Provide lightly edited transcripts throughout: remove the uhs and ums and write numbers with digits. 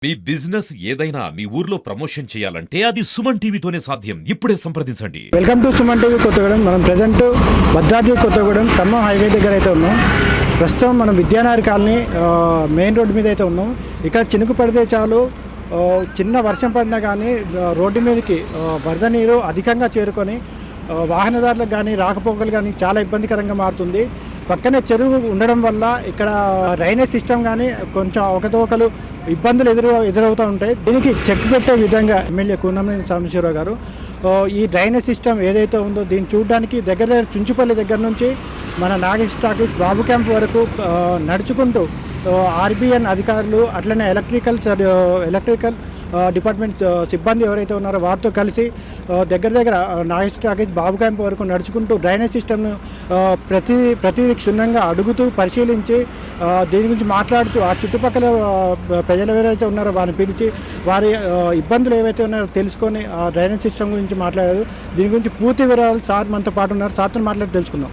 మీ business ఏదైనా మీ ఊర్లో promotion చేయాలంటే అది సుమన్ టీవీతోనే సాధ్యం. ఇప్పుడే సంప్రదించండి. Welcome to Suman TV Kothagudem. మనం ప్రజెంట్ భద్రాద్రి కొత్తగూడెం ఖమ్మం హైవే దగ్గర అయితే ఉన్నాం. ప్రస్తుతం మనం విద్యానగర్ కాలనీ మెయిన్ రోడ్డు మీద అయితే ఉన్నాం. ఇక్కడ చినుకు పడితే చాలు, చిన్న వర్షం పడినా కానీ రోడ్డు మీదకి వరద నీరు అధికంగా చేరుకొని వాహనదారులకు కానీ రాకపోకలు కానీ చాలా ఇబ్బందికరంగా మారుతుంది. పక్కనే చెరువు ఉండడం వల్ల ఇక్కడ డ్రైనేజ్ సిస్టమ్ కానీ కొంచెం అవకతవకలు ఇబ్బందులు ఎదురవుతూ ఉంటాయి. దీనికి చెక్ పెట్టే విధంగా ఎమ్మెల్యే కూనంనేని సాంబశివరావు గారు ఈ డ్రైనేజ్ సిస్టమ్ ఏదైతే ఉందో దీన్ని చూడడానికి దగ్గర చుంచుపల్లి దగ్గర నుంచి మన నాగేష్ టాకీస్ బాబు క్యాంప్ వరకు నడుచుకుంటూ ఆర్బిఎన్ అధికారులు అట్లనే ఎలక్ట్రికల్ డిపార్ట్మెంట్ సిబ్బంది ఎవరైతే ఉన్నారో వారితో కలిసి దగ్గర నాగేష్ టాకీస్ బాబు క్యాంప్ వరకు నడుచుకుంటూ డ్రైనేజ్ సిస్టమ్ను ప్రతి క్షుణ్ణంగా అడుగుతూ పరిశీలించి దీని గురించి మాట్లాడుతూ ఆ చుట్టుపక్కల ప్రజలు ఎవరైతే ఉన్నారో వారిని పిలిచి వారి ఇబ్బందులు ఏవైతే ఉన్నారో తెలుసుకొని ఆ డ్రైనేజ్ సిస్టమ్ గురించి మాట్లాడారు. దీని గురించి పూర్తి వివరాలు సార్ మనతో పాటు ఉన్నారు. సార్తో మాట్లాడి తెలుసుకుందాం.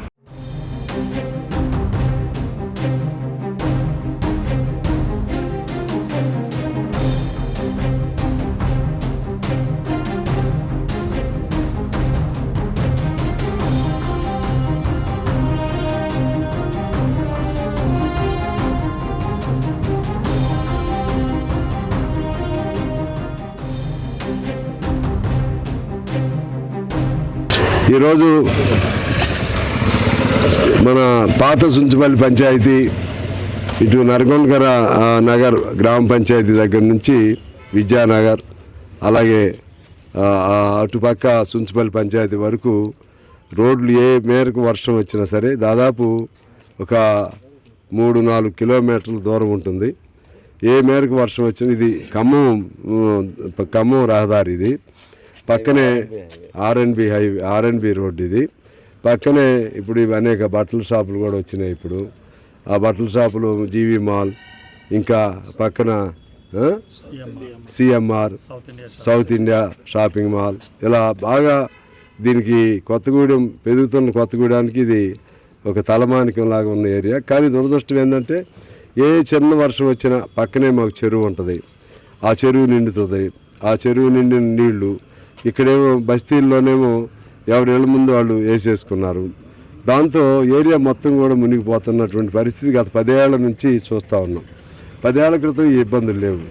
ఈరోజు మన పాత సుంచుపల్లి పంచాయతీ ఇటు నరగొండకర నగర్ గ్రామ పంచాయతీ దగ్గర నుంచి విద్యానగర్, అలాగే అటుపక్క సుంచుపల్లి పంచాయతీ వరకు రోడ్లు ఏ మేరకు వర్షం వచ్చినా సరే దాదాపు ఒక 3-4 కిలోమీటర్ల దూరం ఉంటుంది. ఏ మేరకు వర్షం వచ్చినా ఇది ఖమ్మం రహదారి, ఇది పక్కనే ఆర్ఎన్బి రోడ్డు, ఇది పక్కనే ఇప్పుడు ఇవి అనేక బట్టల షాపులు కూడా వచ్చినాయి. ఇప్పుడు ఆ బట్టల షాపులు జీవి మాల్, ఇంకా పక్కన CMR south India shopping mall, ఇలా బాగా దీనికి పెరుగుతున్న కొత్తగూడెనికి ఇది ఒక తలమానికం లాగా ఉన్న ఏరియా. కానీ దురదృష్టం ఏంటంటే ఏ చిన్న వర్షం వచ్చినా పక్కనే మాకు చెరువు ఉంటుంది. ఆ చెరువు నిండుతుంది. ఆ చెరువు నిండిన నీళ్లు ఇక్కడేమో బస్తీల్లోనేమో ఎవరి ఇళ్ళ ముందు వాళ్ళు వేసేసుకున్నారు. దాంతో ఏరియా మొత్తం కూడా మునిగిపోతున్నటువంటి పరిస్థితి గత 10 ఏళ్ల నుంచి చూస్తూ ఉన్నాం. 10 ఏళ్ల క్రితం ఈ ఇబ్బందులు లేవు.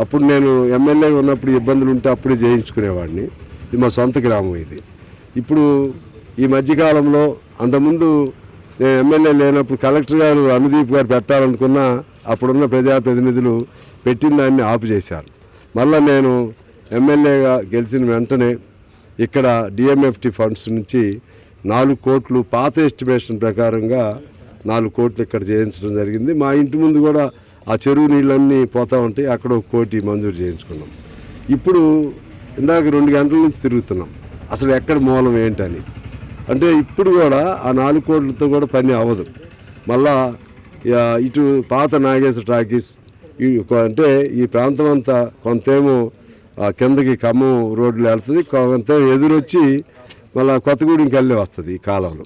అప్పుడు నేను ఎమ్మెల్యే ఉన్నప్పుడు ఇబ్బందులు ఉంటే అప్పుడే జయించుకునేవాడిని. ఇది మా సొంత గ్రామం. ఇది ఇప్పుడు ఈ మధ్యకాలంలో, అంతకుముందు నేను ఎమ్మెల్యే లేనప్పుడు కలెక్టర్ గారు అనుదీప్ గారు పెట్టాలనుకున్నా అప్పుడున్న ప్రజాప్రతినిధులు పెట్టిన దాన్ని ఆపు చేశారు. మళ్ళీ నేను ఎమ్మెల్యేగా గెలిచిన వెంటనే ఇక్కడ డిఎంఎఫ్టి ఫండ్స్ నుంచి 4 కోట్లు పాత ఎస్టిమేషన్ ప్రకారంగా 4 కోట్లు ఇక్కడ చేయించడం జరిగింది. మా ఇంటి ముందు కూడా ఆ చెరువు నీళ్ళన్నీ పోతూ ఉంటాయి. అక్కడ 1 కోటి మంజూరు చేయించుకున్నాం. ఇప్పుడు ఇందాక 2 గంటల నుంచి తిరుగుతున్నాం అసలు ఎక్కడ మూలం ఏంటని. అంటే ఇప్పుడు కూడా ఆ 4 కోట్లతో కూడా పని అవ్వదు. మళ్ళా ఇటు పాత నాగేశ్వర టాకీస్ అంటే ఈ ప్రాంతం అంతా కొంతేమో కిందకి ఖమ్మం రోడ్లు వెళ్తుంది, కొంత ఎదురొచ్చి మళ్ళీ కొత్తగూడెంకి వెళ్ళి వస్తుంది ఈ కాలంలో.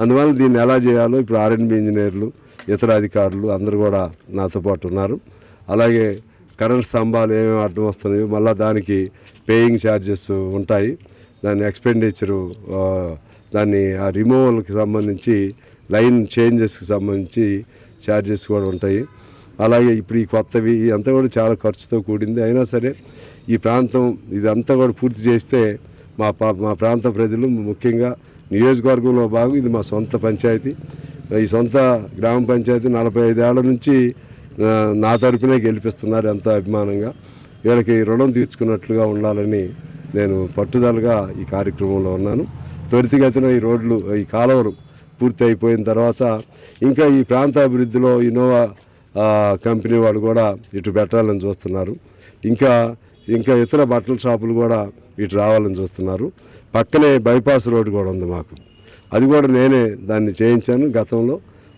అందువల్ల దీన్ని ఎలా చేయాలో ఇప్పుడు ఆర్ఎన్బి ఇంజనీర్లు, ఇతర అధికారులు అందరూ కూడా నాతో పాటు ఉన్నారు. అలాగే కరెంట్ స్తంభాలు ఏమేమి అడ్డం వస్తున్నాయో మళ్ళీ దానికి పేయింగ్ ఛార్జెస్ ఉంటాయి. దాని ఎక్స్పెండిచరు, దాన్ని ఆ రిమూవల్కి సంబంధించి లైన్ చేంజెస్కి సంబంధించి ఛార్జెస్ కూడా ఉంటాయి. అలాగే ఇప్పుడు ఈ కొత్తవి అంతా కూడా చాలా ఖర్చుతో కూడింది. అయినా సరే ఈ ప్రాంతం ఇదంతా కూడా పూర్తి చేస్తే మా ప్రాంత ప్రజలు, ముఖ్యంగా నియోజకవర్గంలో భాగం ఇది మా సొంత పంచాయతీ. ఈ సొంత గ్రామ పంచాయతీ 45 ఏళ్ల నుంచి నా తరపునే గెలిపిస్తున్నారు ఎంతో అభిమానంగా. వీళ్ళకి రుణం తీర్చుకున్నట్లుగా ఉండాలని నేను పట్టుదలగా ఈ కార్యక్రమంలో ఉన్నాను. త్వరితగతిన ఈ రోడ్లు, ఈ కాలువలు పూర్తి అయిపోయిన తర్వాత ఇంకా ఈ ప్రాంత అభివృద్ధిలో ఇన్నోవా కంపెనీ వాళ్ళు కూడా ఇటు పెట్టాలని చూస్తున్నారు. ఇంకా ఇతర బట్టల షాపులు కూడా ఇటు రావాలని చూస్తున్నారు. పక్కనే బైపాస్ రోడ్డు కూడా ఉంది మాకు. అది కూడా నేనే దాన్ని చేయించాను గతంలో.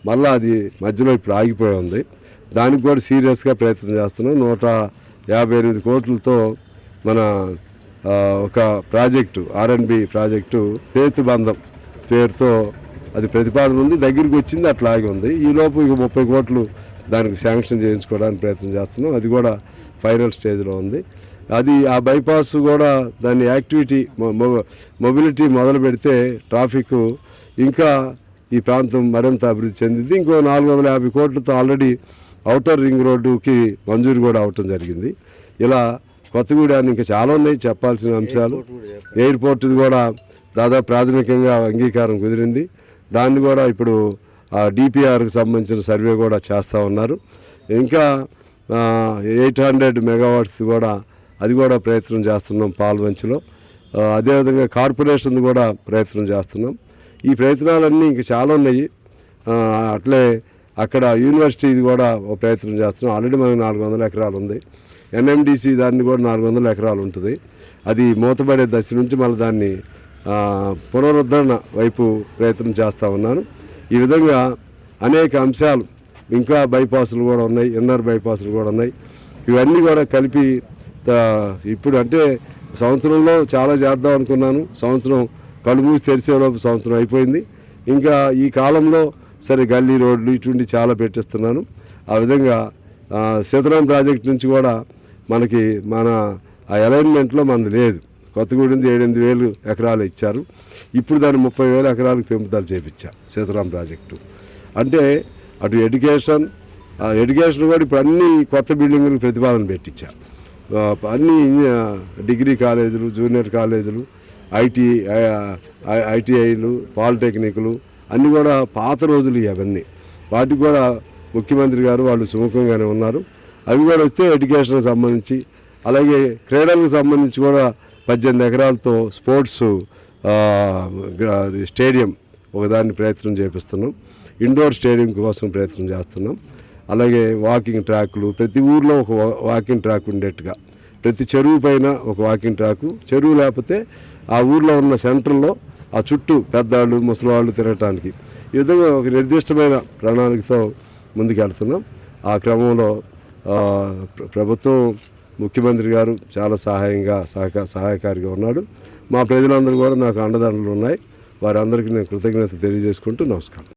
మళ్ళీ అది మధ్యలో ఇప్పుడు ఆగిపోయి ఉంది. దానికి కూడా సీరియస్గా ప్రయత్నం చేస్తున్నాం. 158 కోట్లతో మన ఒక ప్రాజెక్టు, ఆర్ఎన్బి ప్రాజెక్టు సేతుబంధం పేరుతో అది ప్రతిపాదన ఉంది. దగ్గరికి వచ్చింది, అట్లాగే ఉంది. ఈలోపు ఇక 30 కోట్లు దానికి శాంక్షన్ చేయించుకోవడానికి ప్రయత్నం చేస్తున్నాం. అది కూడా ఫైనల్ స్టేజ్లో ఉంది. అది ఆ బైపాస్ కూడా దాని యాక్టివిటీ మొబిలిటీ మొదలు పెడితే ట్రాఫిక్ ఇంకా ఈ ప్రాంతం మరింత అభివృద్ధి చెందింది. ఇంకో 450 కోట్లతో ఆల్రెడీ ఔటర్ రింగ్ రోడ్డుకి మంజూరు కూడా అవటం జరిగింది. ఇలా కొత్తగూడెన్ని ఇంకా చాలా ఉన్నాయి చెప్పాల్సిన అంశాలు. ఎయిర్పోర్ట్ కూడా దాదాపు ప్రాథమికంగా అంగీకారం కుదిరింది. దాన్ని కూడా ఇప్పుడు డిపిఆర్కి సంబంధించిన సర్వే కూడా చేస్తూ ఉన్నారు. ఇంకా 800 మెగావాట్స్ కూడా అది కూడా ప్రయత్నం చేస్తున్నాం పాల్వంచిలో. అదేవిధంగా కార్పొరేషన్ కూడా ప్రయత్నం చేస్తున్నాం. ఈ ప్రయత్నాలన్నీ ఇంకా చాలా ఉన్నాయి. అట్లే అక్కడ యూనివర్సిటీ కూడా ఒక ప్రయత్నం చేస్తున్నాం. ఆల్రెడీ మనకు 400 ఎకరాలు ఉంది. ఎన్ఎండిసి దాన్ని కూడా 400 ఎకరాలు ఉంటుంది. అది మూతపడే దశ నుంచి మళ్ళీ దాన్ని పునరుద్ధరణ వైపు ప్రయత్నం చేస్తూ ఉన్నాను. ఈ విధంగా అనేక అంశాలు, ఇంకా బైపాసులు కూడా ఉన్నాయి, ఇన్నర్ బైపాసులు కూడా ఉన్నాయి. ఇవన్నీ కూడా కలిపి ఇప్పుడు అంటే సంవత్సరంలో చాలా చేద్దాం అనుకున్నాను. సంవత్సరం కళ్ళు మూసి తెరిచేలోపు సంవత్సరం అయిపోయింది. ఇంకా ఈ కాలంలో సరే గల్లీ రోడ్లు ఇటువంటి చాలా పెట్టిస్తున్నాను. ఆ విధంగా సీతారాం ప్రాజెక్ట్ నుంచి కూడా మనకి మన ఆ అలైన్మెంట్లో మనది లేదు. కొత్తగూడెంది 7-8 ఎకరాలు ఇచ్చారు. ఇప్పుడు దాన్ని 30,000 ఎకరాలకు పెంపుదల చేయించా సీతారాం ప్రాజెక్టు. అంటే అటు ఎడ్యుకేషన్ కూడా ఇప్పుడు అన్ని కొత్త బిల్డింగులకు ప్రతిపాదన పెట్టించా. అన్ని డిగ్రీ కాలేజీలు, జూనియర్ కాలేజీలు, ఐటీఐలు, పాలిటెక్నిక్లు అన్నీ కూడా పాత రోజులు అవన్నీ. వాటికి కూడా ముఖ్యమంత్రి గారు వాళ్ళు సుముఖంగానే ఉన్నారు. అవి కూడా వస్తే ఎడ్యుకేషన్కి సంబంధించి, అలాగే క్రీడలకు సంబంధించి కూడా 18 ఎకరాలతో స్పోర్ట్స్ స్టేడియం ఒకదాన్ని ప్రయత్నం చేపిస్తున్నాం. ఇండోర్ స్టేడియం కోసం ప్రయత్నం చేస్తున్నాం. అలాగే వాకింగ్ ట్రాక్లు, ప్రతి ఊర్లో ఒక వాకింగ్ ట్రాక్ ఉండేట్టుగా, ప్రతి చెరువు పైన ఒక వాకింగ్ ట్రాకు, చెరువు లేకపోతే ఆ ఊర్లో ఉన్న సెంటర్లో ఆ చుట్టూ పెద్దవాళ్ళు ముసలివాళ్ళు తిరగటానికి, ఈ విధంగా ఒక నిర్దిష్టమైన ప్రణాళికతో ముందుకు వెళ్తున్నాం. ఆ క్రమంలో ప్రభుత్వం, ముఖ్యమంత్రి గారు చాలా సహాయకారిగా ఉన్నాడు. మా ప్రజలందరూ కూడా నాకు అండదండలు ఉన్నాయి. వారందరికీ నేను కృతజ్ఞత తెలియజేసుకుంటూ నమస్కారం.